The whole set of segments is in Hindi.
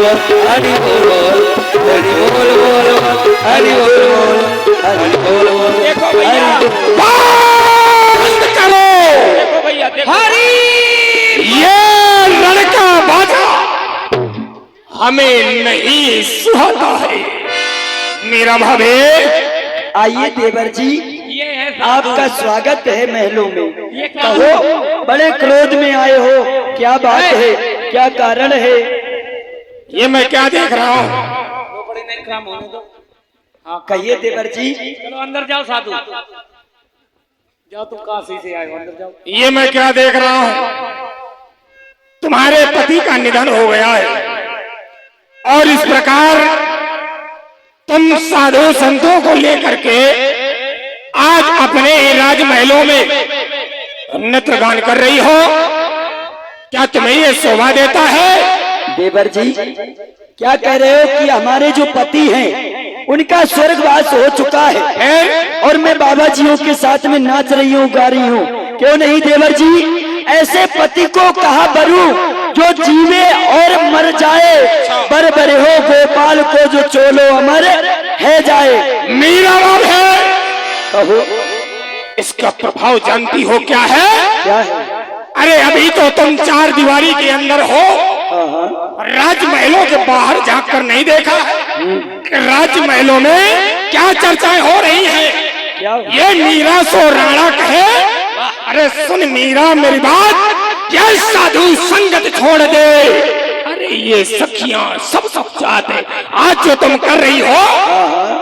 हरि बोल हरि बोल बोल हरि बोल हरि बोल देखो भैया बंद करो। देखो भैया देखो हरि ये लड़का बाजा हमें नहीं सुहाता है। मेरा भावे आइए देवर जी, ये है आपका स्वागत है महलों में। ये क्या कहो, बड़े क्रोध में आए हो, क्या बात है, क्या कारण है? ये मैं क्या देख रहा हूँ? दो बड़े नहीं काम होने दो। हाँ कहिए देवर जी। चलो अंदर जाओ साधु, जाओ तुम काशी से आए हो, अंदर जाओ। ये मैं क्या देख रहा हूँ? तुम्हारे पति का निधन हो गया है और इस प्रकार तुम साधु संतों को लेकर के आज अपने राजमहलों में नृत्य गान कर रही हो। क्या तुम्हें ये शोभा देता है? देवर जी, क्या कह रहे हो कि हमारे जो पति हैं उनका स्वर्गवास हो चुका है और मैं बाबा जियों के साथ में नाच रही हूँ, गा रही हूँ। क्यों नहीं देवर जी, ऐसे पति को कहा बरू जो जीवे और मर जाए, बर बरे हो गोपाल को जो चोलो अमर है जाए। मेरा बाप है। कहो, इसका प्रभाव जानती हो क्या है? क्या है? अरे अभी तो तुम चार दीवारी के अंदर हो, राजमहलों के बाहर जाकर नहीं देखा राजमहलों में क्या चर्चाएं हो रही हैं? क्या? ये मीरा सो राणा कहे। अरे सुन मीरा मेरी बात, ये साधु संगत छोड़ दे। अरे ये सखियां सब चाहते आज जो तुम कर रही हो,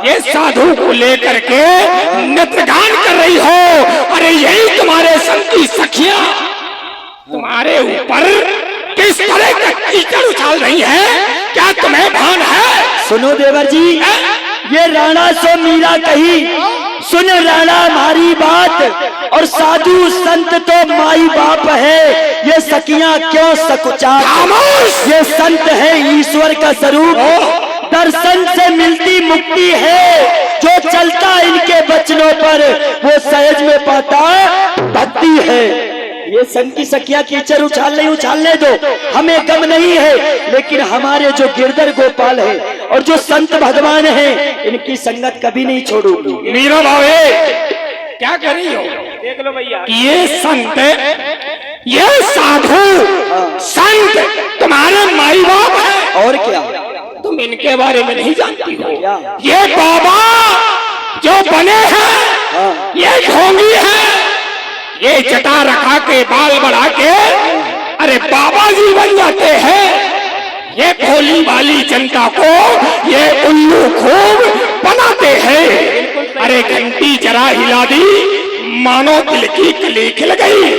ये साधु को लेकर के नृत्य गान कर रही हो। अरे यही तुम्हारे संग की सखियां तुम्हारे ऊपर किस तरह का कीचड़ उछाल रही है, क्या तुम्हें भान है? सुनो देवर जी, ये राणा सो मीरा कही, सुन राणा हमारी बात, और साधु संत तो माई बाप है, ये सखियां क्यों सकुचात? ये संत है ईश्वर का स्वरूप, दर्शन से मिलती मुक्ति है, जो चलता इनके वचनों पर वो सहज में पाता भक्ति है। ये संत की सखियां कीचड़ उछालने दो, हमें गम नहीं है, लेकिन हमारे जो गिरधर गोपाल है और जो संत भगवान है, इनकी संगत कभी नहीं छोड़ूंगी। मीरा भावे क्या कर रही हो? देख लो भैया, ये संत, ये साधु संत तुम्हारे माई बाप है और क्या? तुम इनके बारे में नहीं जानती हो? क्या? ये बाबा जो बने हैं, ये ढोंगी है, ये जटा रखा के बाल बढ़ा के अरे बाबा जी बन जाते हैं। ये भोली वाली जनता को ये उल्लू खूब बनाते हैं। अरे घंटी जरा हिला दी, मानो दिल की कली खिल गई।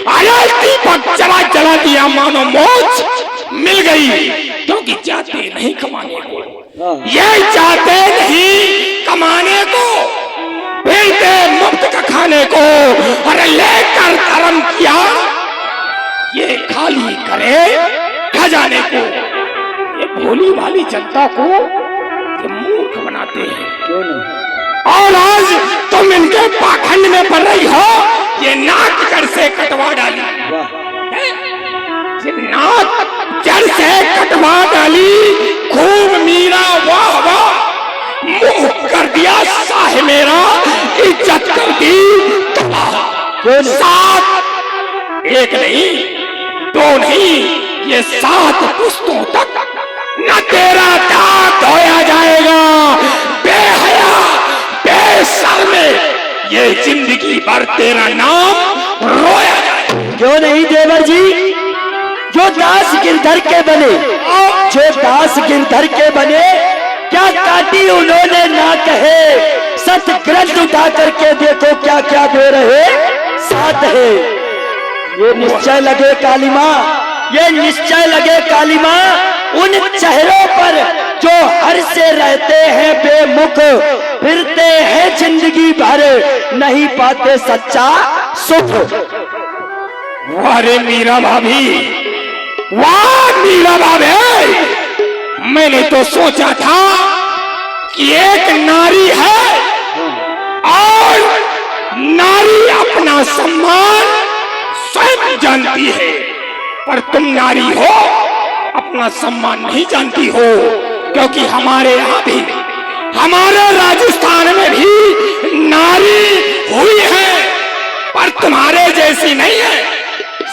अरे दीपक जरा जला दिया, मानो मौज मिल गई। क्योंकि जाते नहीं कमाने को, ये जाते नहीं कमाने को, भेजते मुफ्त का खाने को। अरे लेकर धर्म किया, ये खाली करे खजाने को। ये भोली वाली जनता को ये मूर्ख बनाते हैं। क्यों नहीं? और आज तुम इनके पाखंड में पड़ रही हो। ये नाक जड़ से कटवा डाली, ये नाक जड़ से कटवा डाली। खूब मीरा वाह वाह, मुंह कर दिया साह मेरा, इज्जत कर दी तबाह। सात, एक नहीं दो नहीं, ये 7 पुश्तों तक न तेरा दांत धोया जाएगा। बेहया बेशर्मे, ये जिंदगी भर तेरा नाम रोया जाएगा। क्यों नहीं देवर जी? जो दास गिरधर के बने, जो दास गिरधर के बने, क्या काटी उन्होंने ना कहे। सत ग्रंथ उठा करके देखो क्या क्या दे रहे साथ है। ये निश्चय लगे काली माँ, ये निश्चय लगे काली माँ, उन चेहरों पर जो हर से रहते हैं बेमुख, फिरते हैं जिंदगी भर, नहीं पाते सच्चा सुख। वाह रे मीरा भाभी, वाह मीरा भाभी, मैंने तो सोचा था कि एक नारी है और नारी अपना सम्मान स्वयं जानती है, पर तुम नारी हो अपना सम्मान नहीं जानती हो, क्योंकि हमारे यहाँ भी, हमारे राजस्थान में भी नारी हुई है, पर तुम्हारे जैसी नहीं है।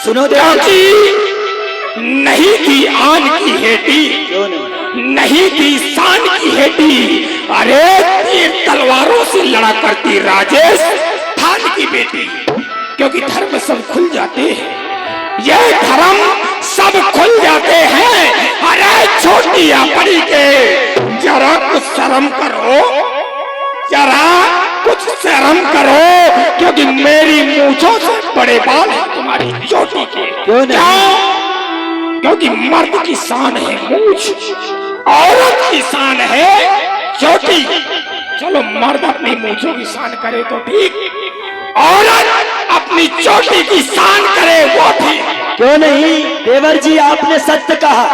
सुनो क्योंकि नहीं थी आन की हेटी, नहीं थी शान की हेटी, अरे तीर तलवारों से लड़ा करती राजेश थान की बेटी। क्योंकि धर्म सब खुल जाते हैं, ये धर्म सब खुल जाते हैं। अरे छोटी या बड़ी के जरा कुछ शर्म करो, जरा कुछ शर्म करो, क्योंकि मेरी मूंछों से बड़े बाल हैं तुम्हारी चोटी के। क्यों? क्योंकि मर्द की शान है मूंछ, औरत की शान है चोटी। चलो मर्द अपनी मूंछों की शान करे तो ठीक, औरत अपनी चोटी की शान करे वो ठीक। क्यों नहीं देवर जी, आपने सत्य कहा।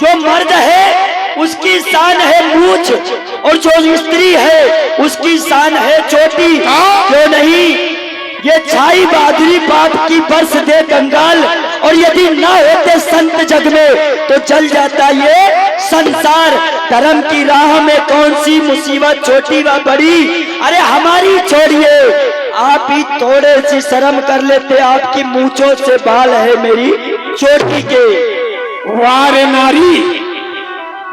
जो मर्द है उसकी शान है मूंछ, और जो स्त्री है उसकी शान है चोटी। क्यों नहीं, ये छाई बहादुरी बाप की बरस दे कंगाल, और यदि ना होते संत जग में तो जल जाता ये संसार। धर्म की राह में कौन सी मुसीबत छोटी व बड़ी, अरे हमारी छोड़िए, आप ही थोड़े सी शर्म कर लेते, आपकी मूंछों से बाल है मेरी चोटी के। वाह रे नारी,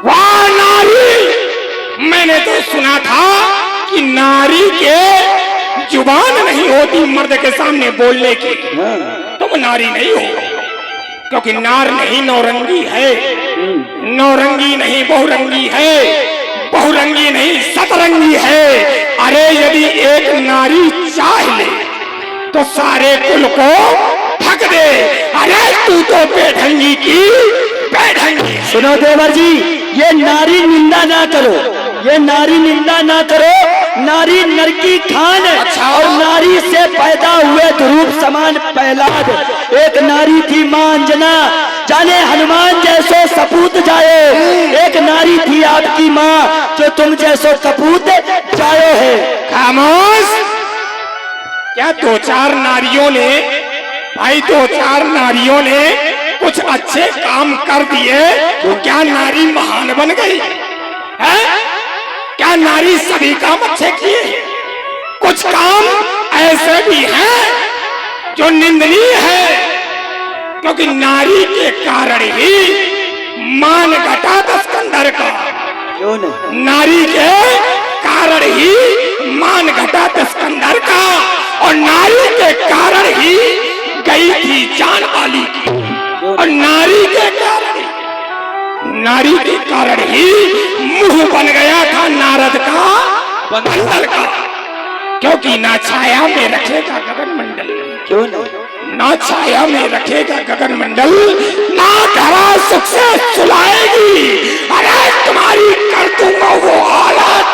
वाह नारी, मैंने तो सुना था कि नारी के जुबान नहीं होती मर्द के सामने बोलने की, तुम नारी नहीं हो, क्योंकि नार नहीं नौरंगी है, नौरंगी नहीं बहुरंगी है, बहुरंगी नहीं सतरंगी है। अरे यदि एक नारी चाह ले तो सारे कुल को ठग दे। अरे तू तो बेढंगी की बेढंगी। सुनो देवर जी, ये नारी निंदा ना करो, ये नारी निंदा ना करो। नारी नरकी खान, और नारी से पैदा हुए ध्रुव समान प्रहलाद। एक नारी थी मां अंजना, जाने हनुमान जैसो सपूत जाए। एक नारी थी आपकी माँ, जो तुम जैसो कपूत जायो है। खामोश, क्या दो चार नारियों ने, भाई दो चार नारियों ने कुछ अच्छे काम कर दिए तो क्या नारी महान बन गई है? क्या नारी सभी काम अच्छे किए? कुछ काम ऐसे भी हैं जो निंदनीय है, क्योंकि नारी के कारण ही मान घटा था स्कंदर का। क्यों नहीं? नारी के कारण ही मान घटा था स्कंदर का, और नारी के कारण ही गई थी जान आली की, और नारी के कारण ही मुंह बन गया था नारद का बंदर का। क्योंकि ना छाया में रखेगा गगन मंडल, क्यों नहीं? ना छाया में रखेगा गगन मंडल, ना धरा सुख से सुलाएगी। अरे तुम्हारी कर दूंगा वो हालत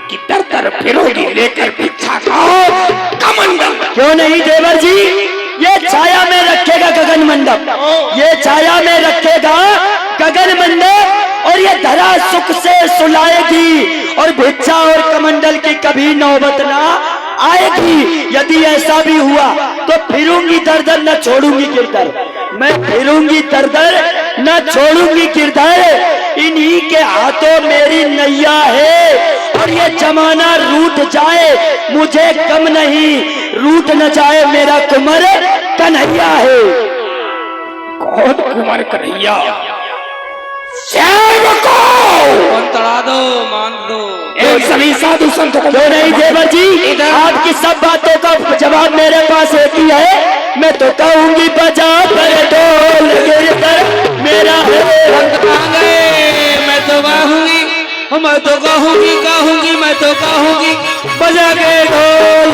कि दर दर फिरोगी लेकर भिक्षा खाओ कमंडल। क्यों नहीं देवर जी, ये छाया में रखेगा गगन मंडप, ये छाया में रखेगा गगन मंडप, और ये धरा सुख से सुलाएगी, और भिक्षा और कमंडल की कभी नौबत ना आएगी। यदि ऐसा भी हुआ तो फिरूंगी दर दर न छोड़ूंगी गिरधर, मैं फिरूंगी दर दर न छोड़ूंगी गिरधर। इन्हीं के हाथों मेरी नैया है, और ये जमाना रूठ जाए मुझे कम नहीं, रूठ न जाए मेरा कुंवर कन्हैया है। कौन कुंवर कन्हैया? शैव को तड़ा दो, मान दो। एक सभी साधु संत को। क्यों नहीं देवर जी, आपकी सब बातों का जवाब मेरे पास एक ही है। मैं तो कहूंगी बजा कर ढोल गिरधर मेरा है। मैं तो कहूंगी, मैं तो कहूंगी, कहूंगी, मैं तो कहूंगी बजा के ढोल